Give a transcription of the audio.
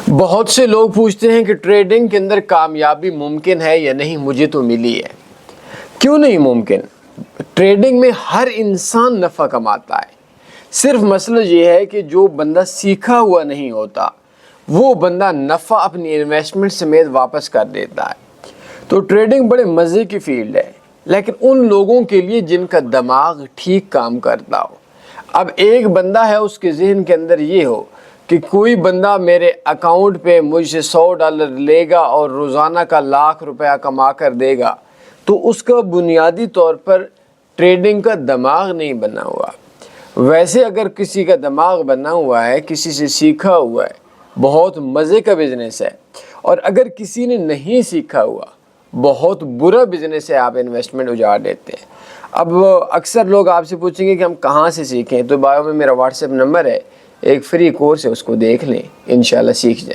بہت سے لوگ پوچھتے ہیں کہ ٹریڈنگ کے اندر کامیابی ممکن ہے یا نہیں، مجھے تو ملی ہے۔ کیوں نہیں ممکن؟ ٹریڈنگ میں ہر انسان نفع کماتا ہے، صرف مسئلہ یہ ہے کہ جو بندہ سیکھا ہوا نہیں ہوتا وہ بندہ نفع اپنی انویسٹمنٹ سمیت واپس کر دیتا ہے۔ تو ٹریڈنگ بڑے مزے کی فیلڈ ہے، لیکن ان لوگوں کے لیے جن کا دماغ ٹھیک کام کرتا ہو۔ اب ایک بندہ ہے، اس کے ذہن کے اندر یہ ہو کہ کوئی بندہ میرے اکاؤنٹ پہ مجھ سے $100 لے گا اور روزانہ کا ₹1,00,000 کما کر دے گا، تو اس کا بنیادی طور پر ٹریڈنگ کا دماغ نہیں بنا ہوا۔ ویسے اگر کسی کا دماغ بنا ہوا ہے، کسی سے سیکھا ہوا ہے، بہت مزے کا بزنس ہے۔ اور اگر کسی نے نہیں سیکھا ہوا، بہت برا بزنس ہے، آپ انویسٹمنٹ اجاڑ دیتے ہیں۔ اب اکثر لوگ آپ سے پوچھیں گے کہ ہم کہاں سے سیکھیں، تو بایو میں میرا واٹس ایپ نمبر ہے، ایک فری کورس ہے، اس کو دیکھ لیں، انشاءاللہ سیکھ جائیں۔